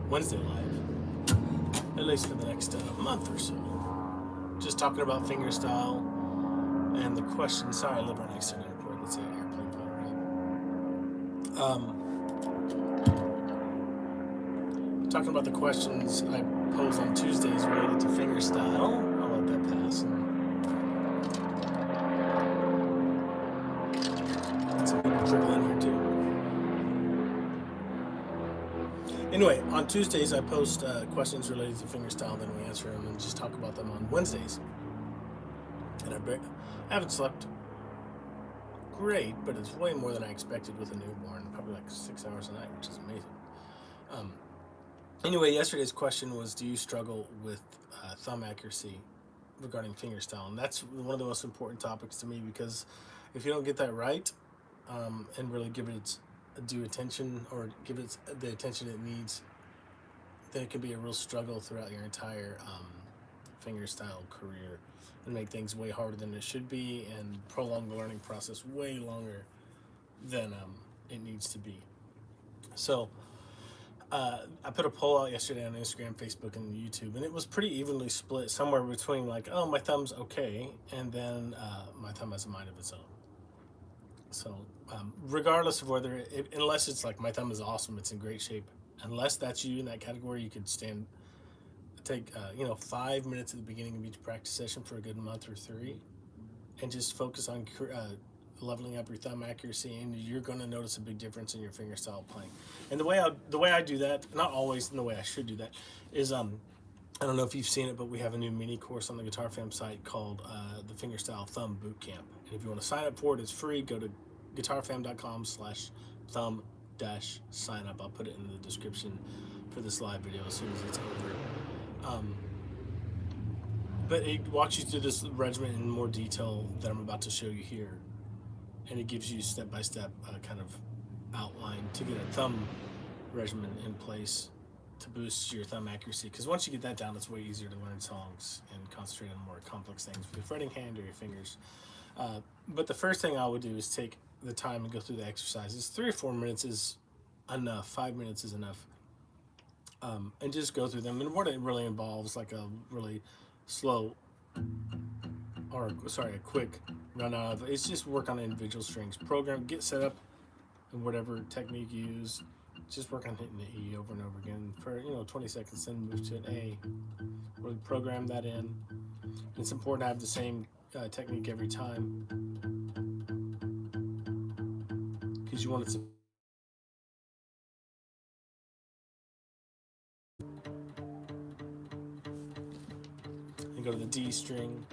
Wednesday live, at least for the next month or so. Just talking about fingerstyle and the question. Sorry, I live right next to an airport. That's an airplane phone, right? Talking about the questions I pose on Tuesdays related to fingerstyle. I'll let that pass. And some people trickle in here too. Anyway, on Tuesdays I post questions related to fingerstyle, then we answer them and just talk about them on Wednesdays. And I haven't slept great, but it's way more than I expected with a newborn, probably like 6 hours a night, which is amazing. Anyway, yesterday's question was, do you struggle with thumb accuracy regarding fingerstyle? And that's one of the most important topics to me, because if you don't get that right and really give it its due attention, or give it the attention it needs, then it can be a real struggle throughout your entire fingerstyle career, and make things way harder than it should be, and prolong the learning process way longer than it needs to be. So I put a poll out yesterday on Instagram, Facebook, and YouTube, and it was pretty evenly split, somewhere between like, oh, my thumb's okay, and then my thumb has a mind of its own. So regardless of whether, unless it's like my thumb is awesome, it's in great shape, unless that's you in that category, you could take 5 minutes at the beginning of each practice session for a good month or 3, and just focus on leveling up your thumb accuracy, and you're going to notice a big difference in your fingerstyle playing. And the way I do that, not always in the way I should do that, is I don't know if you've seen it, but we have a new mini course on the Guitar Fam site called the Fingerstyle Thumb Bootcamp. And if you want to sign up for it, it's free. Go to guitarfam.com/thumb-sign up. I'll put it in the description for this live video as soon as it's over. But it walks you through this regimen in more detail that I'm about to show you here. And it gives you step-by-step kind of outline to get a thumb regimen in place to boost your thumb accuracy. Because once you get that down, it's way easier to learn songs and concentrate on more complex things with your fretting hand or your fingers. But the first thing I would do is take the time and go through the exercises. 3 or 4 minutes is enough. 5 minutes is enough. And just go through them. And what it really involves, like a really slow, a quick run out of, it's just work on individual strings. Program, get set up, and whatever technique you use, just work on hitting the E over and over again for 20 seconds, then move to an A. Really program that in. It's important to have the same technique every time, because you want it to and go to the D string.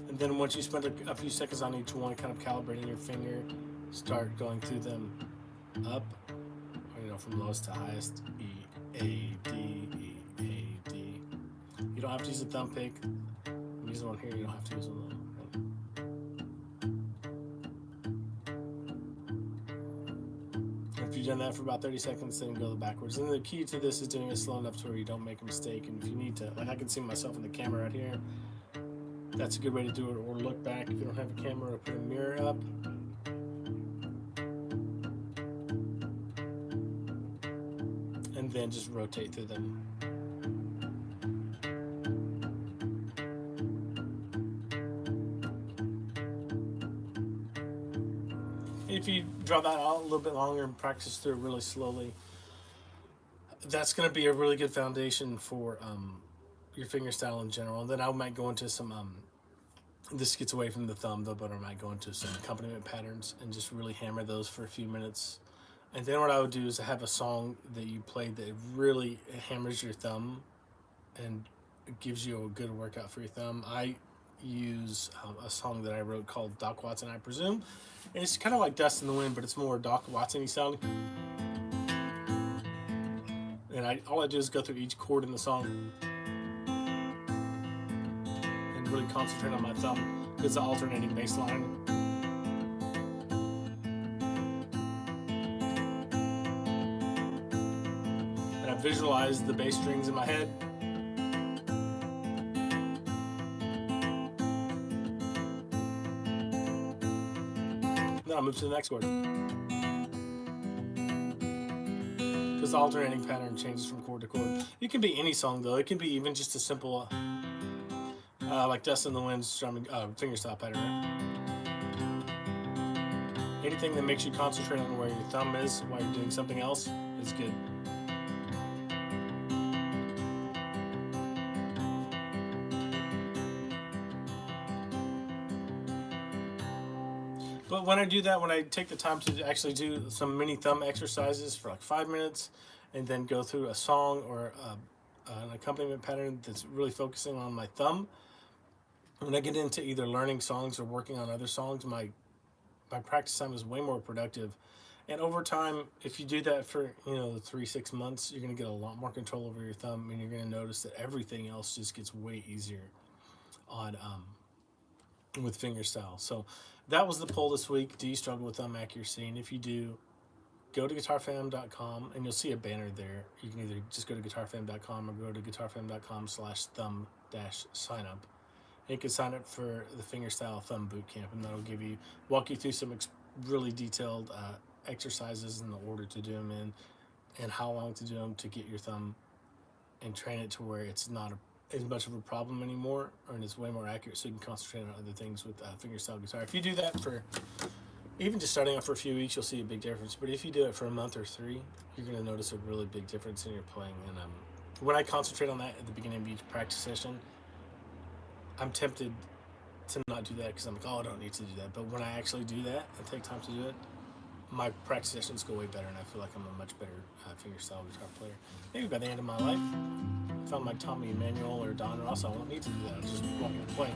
And then once you spend a few seconds on each one, kind of calibrating your finger, start going through them up, from lowest to highest. E, A, D, E, A, D. You don't have to use a thumb pick. I'm using one here, you don't have to use one. If you've done that for about 30 seconds, then go backwards. And the key to this is doing it slow enough to where you don't make a mistake. And if you need to, like I can see myself in the camera right here, that's a good way to do it. Or look back if you don't have a camera, or put a mirror up. And then just rotate through them. If you draw that out a little bit longer and practice through it really slowly, that's going to be a really good foundation for your fingerstyle in general. And then I might go into some, this gets away from the thumb though, but I might go into some accompaniment patterns and just really hammer those for a few minutes. And then what I would do is have a song that you play that really hammers your thumb and gives you a good workout for your thumb. I use a song that I wrote called Doc Watson, I Presume. And it's kind of like Dust in the Wind, but it's more Doc Watson-y sounding. And all I do is go through each chord in the song and really concentrate on my thumb. It's the alternating bass line. And I visualize the bass strings in my head. Then I'll move to the next chord. Because because the alternating pattern changes from chord to chord. It can be any song though. It can be even just a simple, like Dust in the Wind's strumming fingerstyle pattern. Right? Anything that makes you concentrate on where your thumb is while you're doing something else is good. But when I do that, when I take the time to actually do some mini thumb exercises for like 5 minutes, and then go through a song or an accompaniment pattern that's really focusing on my thumb, when I get into either learning songs or working on other songs, my practice time is way more productive. And over time, if you do that for 3-6 months, you're gonna get a lot more control over your thumb, and you're gonna notice that everything else just gets way easier on with fingerstyle. So that was the poll this week. Do you struggle with thumb accuracy? And if you do, go to guitarfam.com and you'll see a banner there. You can either just go to guitarfam.com or go to guitarfam.com/thumb-sign up. And you can sign up for the Fingerstyle Thumb Bootcamp, and that'll walk you through some really detailed exercises and the order to do them in, and how long to do them to get your thumb and train it to where it's not as much of a problem anymore, and it's way more accurate, so you can concentrate on other things with fingerstyle guitar. If you do that for even just starting off for a few weeks, you'll see a big difference. But if you do it for a month or 3, you're going to notice a really big difference in your playing. And when I concentrate on that at the beginning of each practice session, I'm tempted to not do that because I'm like, oh, I don't need to do that. But when I actually do that and take time to do it, my practice sessions go way better, and I feel like I'm a much better fingerstyle guitar player. Maybe by the end of my life, if I'm like Tommy Emmanuel or Don Ross, I won't need to do that. I'll just walk in and play.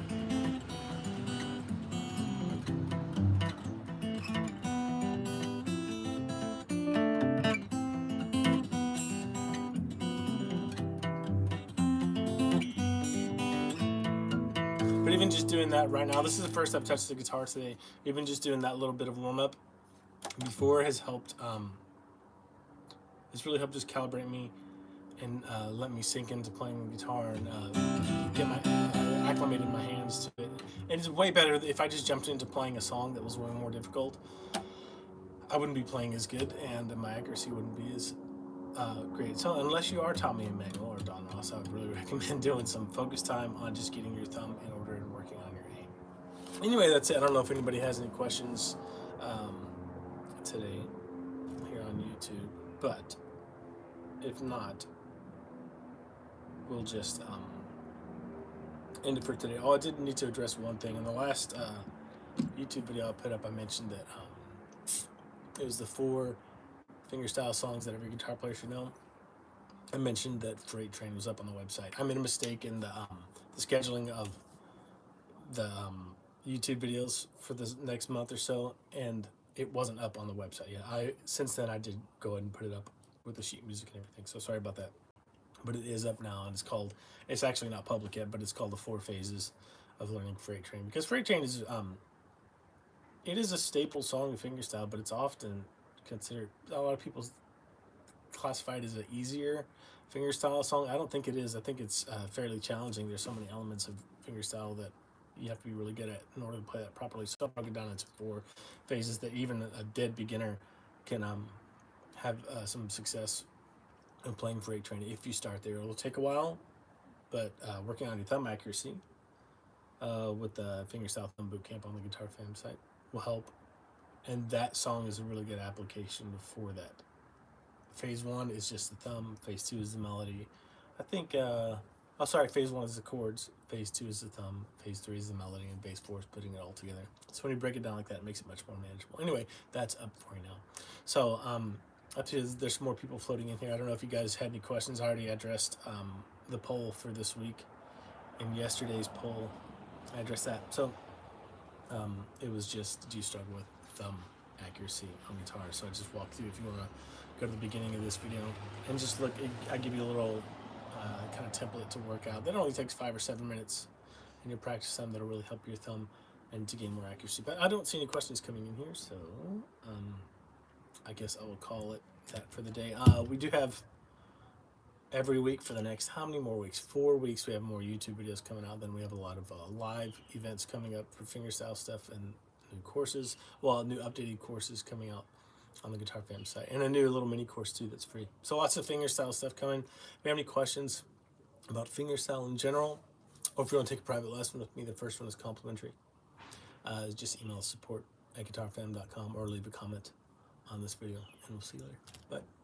But even just doing that right now, this is the first I've touched the guitar today. Even just doing that little bit of warm up before has helped. It's really helped just calibrate me and let me sink into playing the guitar and get my acclimated my hands to it. And it's way better if I just jumped into playing a song that was way more difficult. I wouldn't be playing as good, and my accuracy wouldn't be as great. So unless you are Tommy Emmanuel or Don Ross, I would really recommend doing some focus time on just getting your thumb in order and working on your aim. Anyway, that's it. I don't know if anybody has any questions today here on YouTube, but if not, we'll just end it for today. Oh, I did need to address one thing. In the last YouTube video I put up, I mentioned that it was the 4 fingerstyle songs that every guitar player should know. I mentioned that Freight Train was up on the website. I made a mistake in the scheduling of the YouTube videos for the next month or so, and it wasn't up on the website yet. Since then I did go ahead and put it up with the sheet music and everything, so sorry about that. But it is up now, and it's actually not public yet, but it's called the 4 Phases of Learning Freight Train, because Freight Train is it is a staple song of fingerstyle, but it's often considered, a lot of people classify it as an easier fingerstyle song. I don't think it is. I think it's fairly challenging. There's so many elements of fingerstyle that you have to be really good at in order to play that properly. So I broke it down into 4 phases that even a dead beginner can have some success in playing Freight Train if you start there. It'll take a while, but working on your thumb accuracy with the Fingerstyle Thumb Bootcamp on the Guitar Fam site will help. And that song is a really good application for that. Phase 1 is just the thumb. Phase 2 is the melody. I think, phase 1 is the chords. Phase 2 is the thumb. Phase 3 is the melody. And phase 4 is putting it all together. So when you break it down like that, it makes it much more manageable. Anyway, that's up for you now. So, there's more people floating in here. I don't know if you guys had any questions. I already addressed the poll for this week. In yesterday's poll, I addressed that. So, it was just, do you struggle with thumb accuracy on guitar? So I just walked through. If you want to go to the beginning of this video and just look, I give you a little kind of template to work out. That only takes 5 or 7 minutes in your practice time. That'll really help your thumb and to gain more accuracy. But I don't see any questions coming in here, so I guess I will call it that for the day. We do have every week for the next, how many more weeks? 4 weeks we have more YouTube videos coming out. Then we have a lot of live events coming up for fingerstyle stuff and new courses, new updated courses coming out on the Guitar Fam site, and a new little mini course too that's free. So lots of fingerstyle stuff coming. If you have any questions about fingerstyle in general, or if you want to take a private lesson with me, the first one is complimentary. Just email support@guitarfam.com or leave a comment on this video, and we'll see you later. Bye.